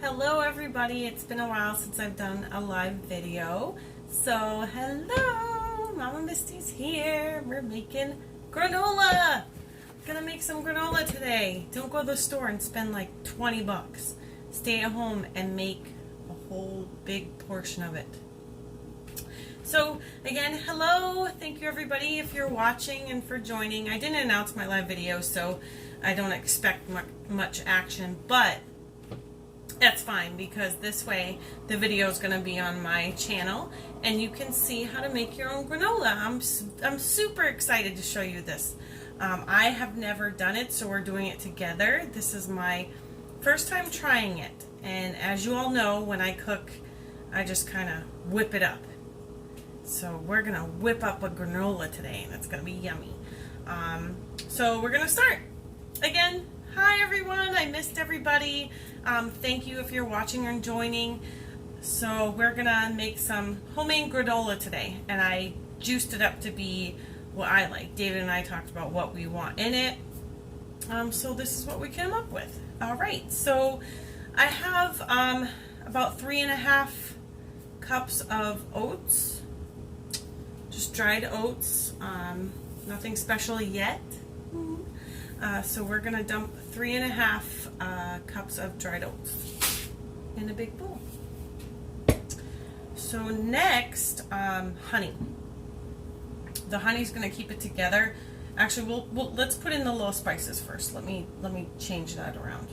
Hello everybody, it's been a while since I've done a live video. So hello, Mama Misty's here. We're making granola. Gonna make some granola today. Don't go to the store and spend like 20 bucks. Stay at home and make a whole big portion of it. So again, hello, thank you everybody if you're watching and for joining. I didn't announce my live video, so I don't expect much action, but that's fine because this way the video is going to be on my channel and you can see how to make your own granola. I'm super excited to show you this. I have never done it, so we're doing it together. This is my first time trying it, and as you all know, when I cook, I just kind of whip it up. So we're going to whip up a granola today, and it's going to be yummy. So we're going to start. Again, hi everyone, I missed everybody. Thank you if you're watching or joining. So we're gonna make some homemade granola today, and I juiced it up to be what I like. David and I talked about what we want in it. So this is what we came up with. Alright, so I have about 3.5 cups of oats. Just dried oats. Nothing special yet. So we're going to dump 3.5 cups of dried oats in a big bowl. So next, honey. The honey's going to keep it together. Actually, let's put in the little spices first. Let me change that around.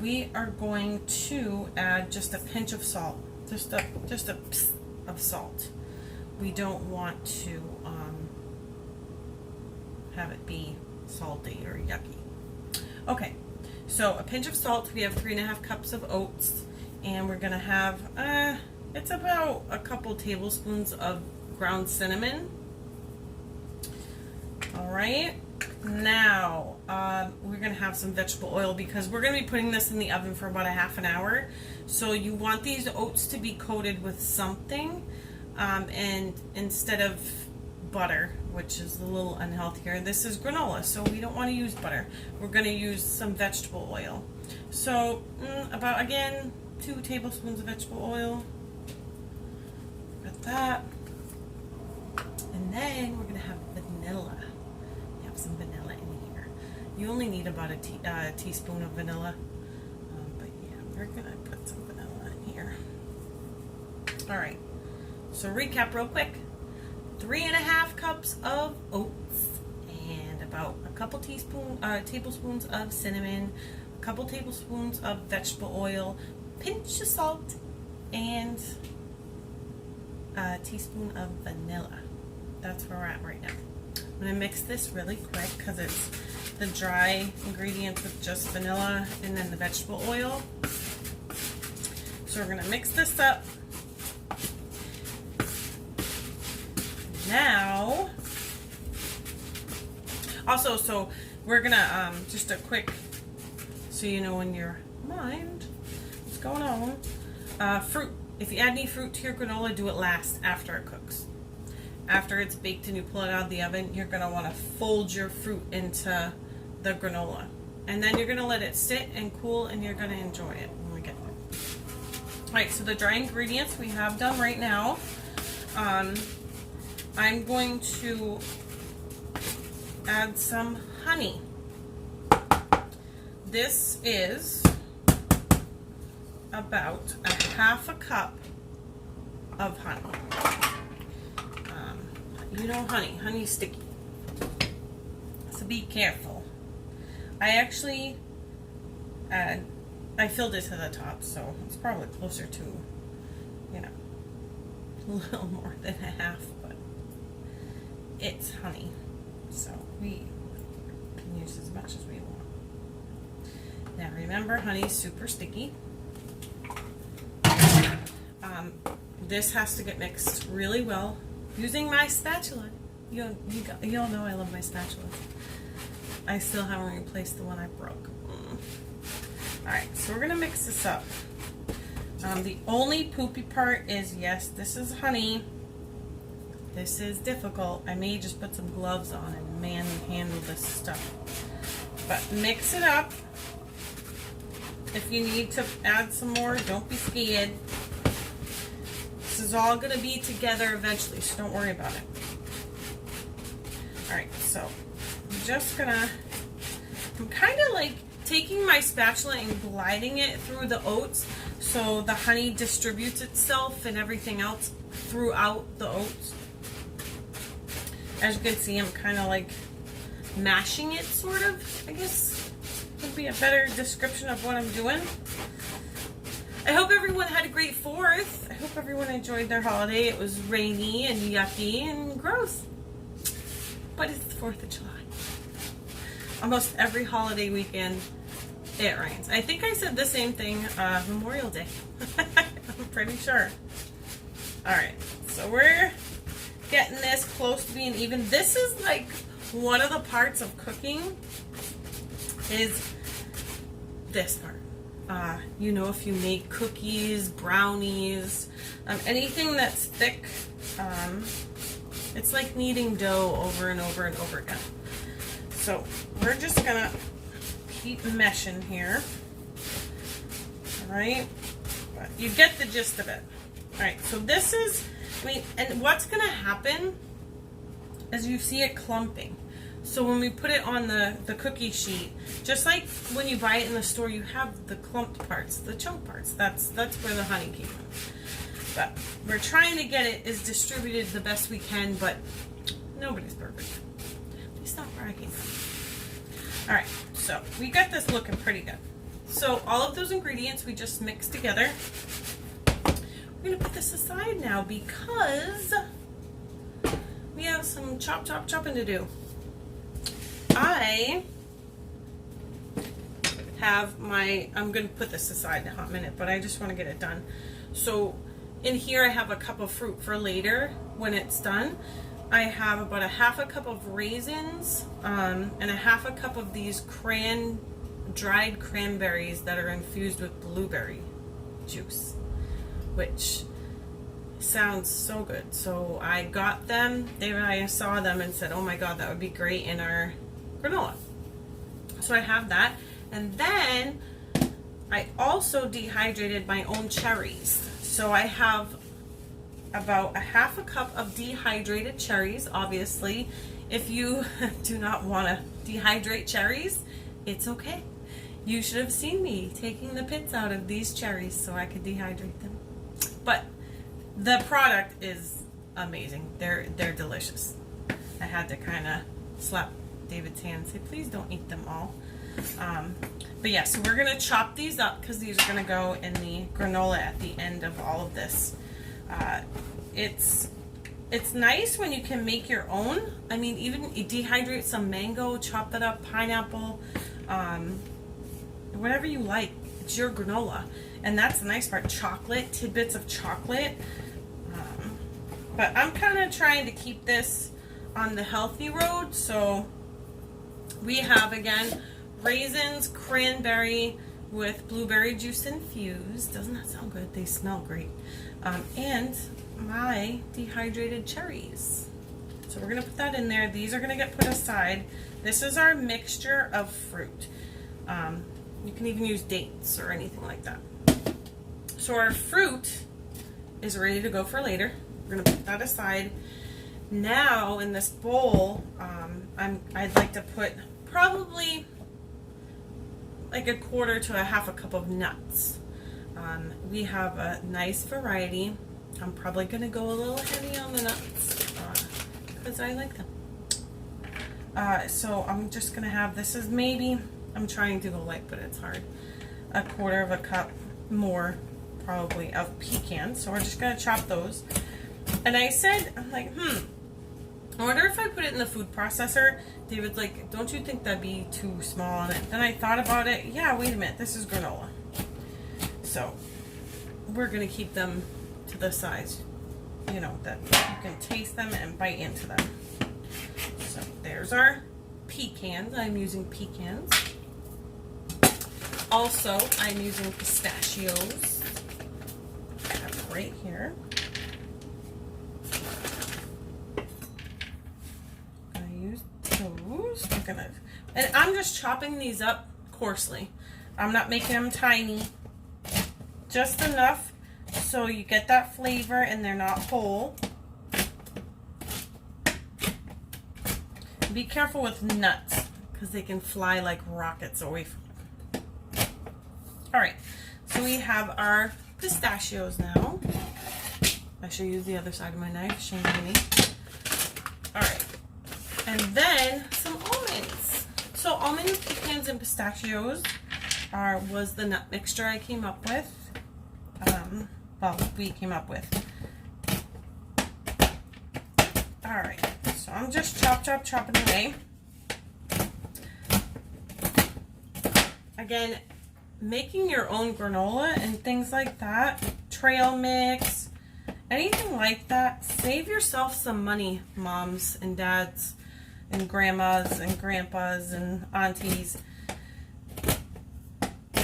We are going to add just a pinch of salt, just a pss of salt. We don't want to have it be salty or yucky. Okay, so a pinch of salt. We have 3.5 cups of oats, and we're gonna have it's about a couple tablespoons of ground cinnamon. All right, now we're gonna have some vegetable oil because we're gonna be putting this in the oven for about a half an hour. So you want these oats to be coated with something, and instead of butter, which is a little unhealthier. This is granola, so we don't want to use butter. We're going to use some vegetable oil. So about, again, 2 tablespoons of vegetable oil. Got that. And then we're going to have vanilla. We have some vanilla in here. You only need about a teaspoon of vanilla. But yeah, we're going to put some vanilla in here. Alright, so recap real quick. 3.5 cups of oats and about a couple tablespoons of cinnamon, a couple tablespoons of vegetable oil, pinch of salt, and a teaspoon of vanilla. That's where we're at right now. I'm going to mix this really quick because it's the dry ingredients with just vanilla and then the vegetable oil. So we're going to mix this up. Now, also, so we're gonna, just a quick, so you know in your mind what's going on, fruit. If you add any fruit to your granola, do it last after it cooks. After it's baked and you pull it out of the oven, you're gonna want to fold your fruit into the granola. And then you're gonna let it sit and cool, and you're gonna enjoy it when we get there. Alright, so the dry ingredients we have done right now. I'm going to add some honey. This is about a 1/2 cup of honey. You know honey's sticky. So be careful. I actually, I filled it to the top, so it's probably closer to, you know, a little more than a half, but it's honey, so we can use as much as we want. Now remember, honey's super sticky. This has to get mixed really well using my spatula. You all know I love my spatula. I still haven't replaced the one I broke. Alright, so we're going to mix this up. The only poopy part is, yes, this is honey. This is difficult. I may just put some gloves on and manhandle this stuff. But mix it up. If you need to add some more, don't be scared. This is all going to be together eventually, so don't worry about it. Alright, so I'm just gonna, I'm kind of like taking my spatula and gliding it through the oats so the honey distributes itself and everything else throughout the oats. As you can see, I'm kind of like mashing it, sort of, I guess would be a better description of what I'm doing. I hope everyone had a great 4th. I hope everyone enjoyed their holiday. It was rainy and yucky and gross. But it's the 4th of July. Almost every holiday weekend, it rains. I think I said the same thing Memorial Day. I'm pretty sure. Alright, so we're getting this close to being even. This is like one of the parts of cooking is this part. You know, if you make cookies, brownies, anything that's thick, it's like kneading dough over and over and over again. So we're just gonna keep meshing here. Alright, you get the gist of it. Alright, so this is, I mean, and what's gonna happen is you see it clumping. So when we put it on the cookie sheet, just like when you buy it in the store, you have the clumped parts, the chunk parts. That's where the honey came from. But we're trying to get it as distributed the best we can, but nobody's perfect. At least not where I came from. Alright, so we got this looking pretty good. So all of those ingredients we just mixed together. We're going to put this aside now because we have some chopping to do. I have I'm going to put this aside in a hot minute, but I just want to get it done. So in here I have a cup of fruit for later when it's done. I have about a half a cup of raisins and a half a cup of these dried cranberries that are infused with blueberry juice, which sounds so good. So I got them. Dave and I saw them and said, oh my god, that would be great in our granola. So I have that. And then I also dehydrated my own cherries. So I have about a half a cup of dehydrated cherries. Obviously, if you do not want to dehydrate cherries, it's okay. You should have seen me taking the pits out of these cherries so I could dehydrate them. But the product is amazing. They're delicious. I had to kind of slap David's hand and say, please don't eat them all. But yeah, so we're going to chop these up because these are going to go in the granola at the end of all of this. It's nice when you can make your own. I mean, even dehydrate some mango, chop that up, pineapple, whatever you like. It's your granola. And that's the nice part. Chocolate, tidbits of chocolate. But I'm kind of trying to keep this on the healthy road. So we have, again, raisins, cranberry with blueberry juice infused. Doesn't that sound good? They smell great. And my dehydrated cherries. So we're going to put that in there. These are going to get put aside. This is our mixture of fruit. You can even use dates or anything like that. So our fruit is ready to go for later. We're going to put that aside. Now in this bowl, I'd like to put probably like a quarter to a half a cup of nuts. We have a nice variety. I'm probably going to go a little heavy on the nuts because I like them. So I'm just going to have, this is maybe, I'm trying to go light, but it's hard, a quarter of a cup more probably of pecans. So we're just going to chop those. And I said, I'm like, I wonder if I put it in the food processor. David's like, don't you think that'd be too small on it? Then I thought about it. Yeah, wait a minute. This is granola. So we're going to keep them to the size, you know, that you can taste them and bite into them. So there's our pecans. I'm using pecans. Also, I'm using pistachios. Right here. I'm gonna use those. And I'm just chopping these up coarsely. I'm not making them tiny. Just enough so you get that flavor and they're not whole. Be careful with nuts because they can fly like rockets away from you. All right, so we have our pistachios now. I should use the other side of my knife, shame on me. All right, and then some almonds. So almonds, pecans, and pistachios was the nut mixture I came up with. Well, we came up with. All right, so I'm just chopping away. Again, making your own granola and things like that, trail mix, anything like that, save yourself some money, moms and dads and grandmas and grandpas and aunties.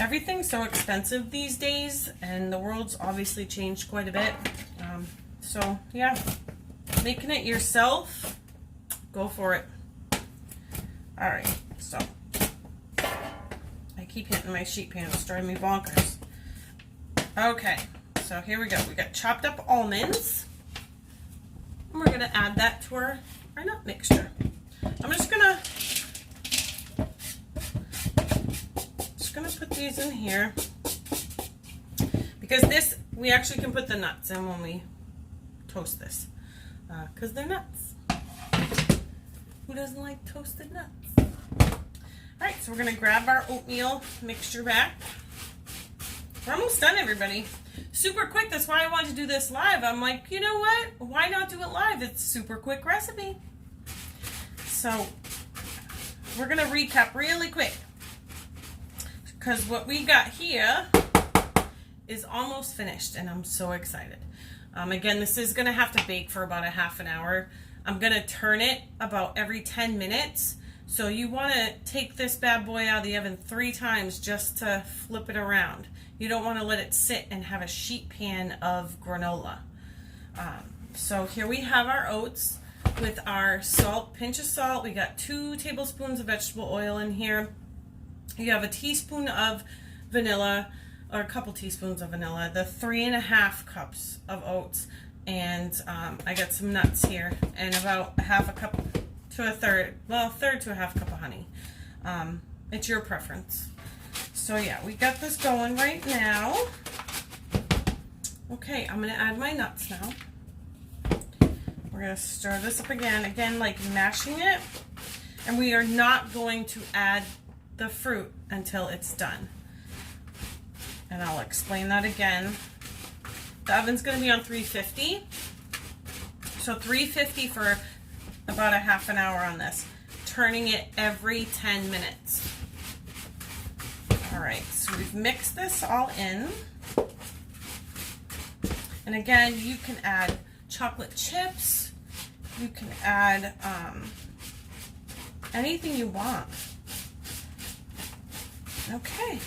Everything's so expensive these days, and the world's obviously changed quite a bit. So yeah, making it yourself, go for it. All right, so I keep hitting my sheet pan, it's driving me bonkers. Okay, so here we go. We got chopped up almonds, and we're gonna add that to our nut mixture. I'm just gonna put these in here because this, we actually can put the nuts in when we toast this because they're nuts. Who doesn't like toasted nuts? All right, so we're gonna grab our oatmeal mixture back. We're almost done, everybody. Super quick. That's why I wanted to do this live. I'm like, you know what? Why not do it live? It's a super quick recipe. So we're gonna recap really quick, because what we got here is almost finished, and I'm so excited. Again, this is going to have to bake for about a half an hour. I'm going to turn it about every 10 minutes. So you want to take this bad boy out of the oven 3 times just to flip it around. You don't want to let it sit and have a sheet pan of granola. So here we have our oats with our salt, pinch of salt. We got 2 tablespoons of vegetable oil in here. You have a teaspoon of vanilla, or a couple teaspoons of vanilla, the 3.5 cups of oats, and I got some nuts here, and about a half a cup to a third, well, a third to a half cup of honey. It's your preference. So yeah, we got this going right now. Okay, I'm gonna add my nuts now. We're gonna stir this up again, like mashing it, and we are not going to add the fruit until it's done. And I'll explain that again. The oven's going to be on 350. So 350 for about a half an hour on this. Turning it every 10 minutes. All right, so we've mixed this all in. And again, you can add chocolate chips. You can add anything you want. Okay.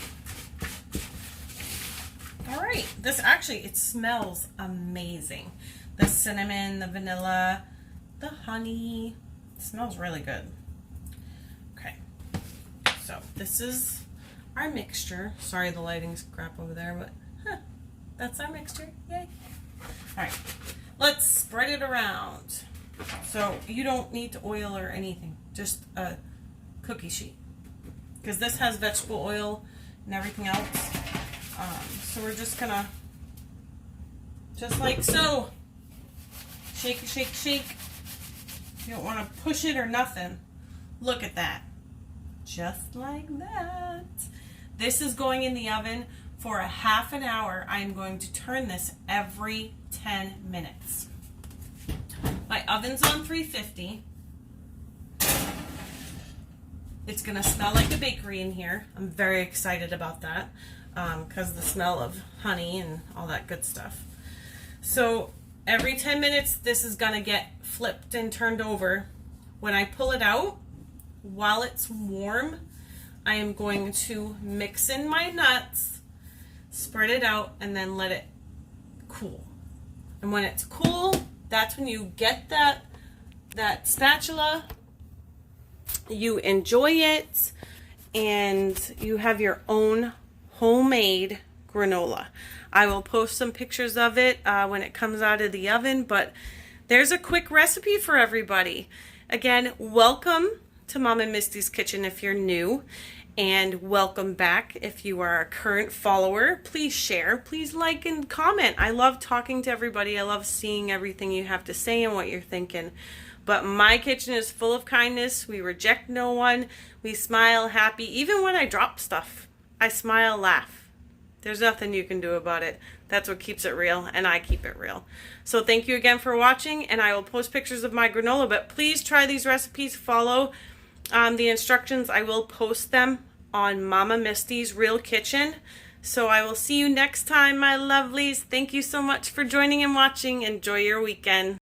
All right. This actually, it smells amazing. The cinnamon, the vanilla, the honey. It smells really good. Okay. So this is our mixture. Sorry, the lighting's crap over there, but that's our mixture. Yay. All right. Let's spread it around. So you don't need to oil or anything. Just a cookie sheet, because this has vegetable oil and everything else. So we're just gonna, just like so, shake, shake, shake. You don't want to push it or nothing. Look at that. Just like that. This is going in the oven for a half an hour. I'm going to turn this every 10 minutes. My oven's on 350. It's going to smell like a bakery in here. I'm very excited about that because the smell of honey and all that good stuff. So every 10 minutes, this is going to get flipped and turned over. When I pull it out, while it's warm, I am going to mix in my nuts, spread it out, and then let it cool. And when it's cool, that's when you get that spatula. You enjoy it, and you have your own homemade granola. I will post some pictures of it when it comes out of the oven, but there's a quick recipe for everybody. Again, welcome to Mom and Misty's Kitchen if you're new, and welcome back if you are a current follower. Please share, please like and comment. I love talking to everybody. I love seeing everything you have to say and what you're thinking. But my kitchen is full of kindness. We reject no one. We smile, happy. Even when I drop stuff, I smile, laugh. There's nothing you can do about it. That's what keeps it real, and I keep it real. So thank you again for watching, and I will post pictures of my granola, but please try these recipes. Follow the instructions. I will post them on Mama Misty's Real Kitchen. So I will see you next time, my lovelies. Thank you so much for joining and watching. Enjoy your weekend.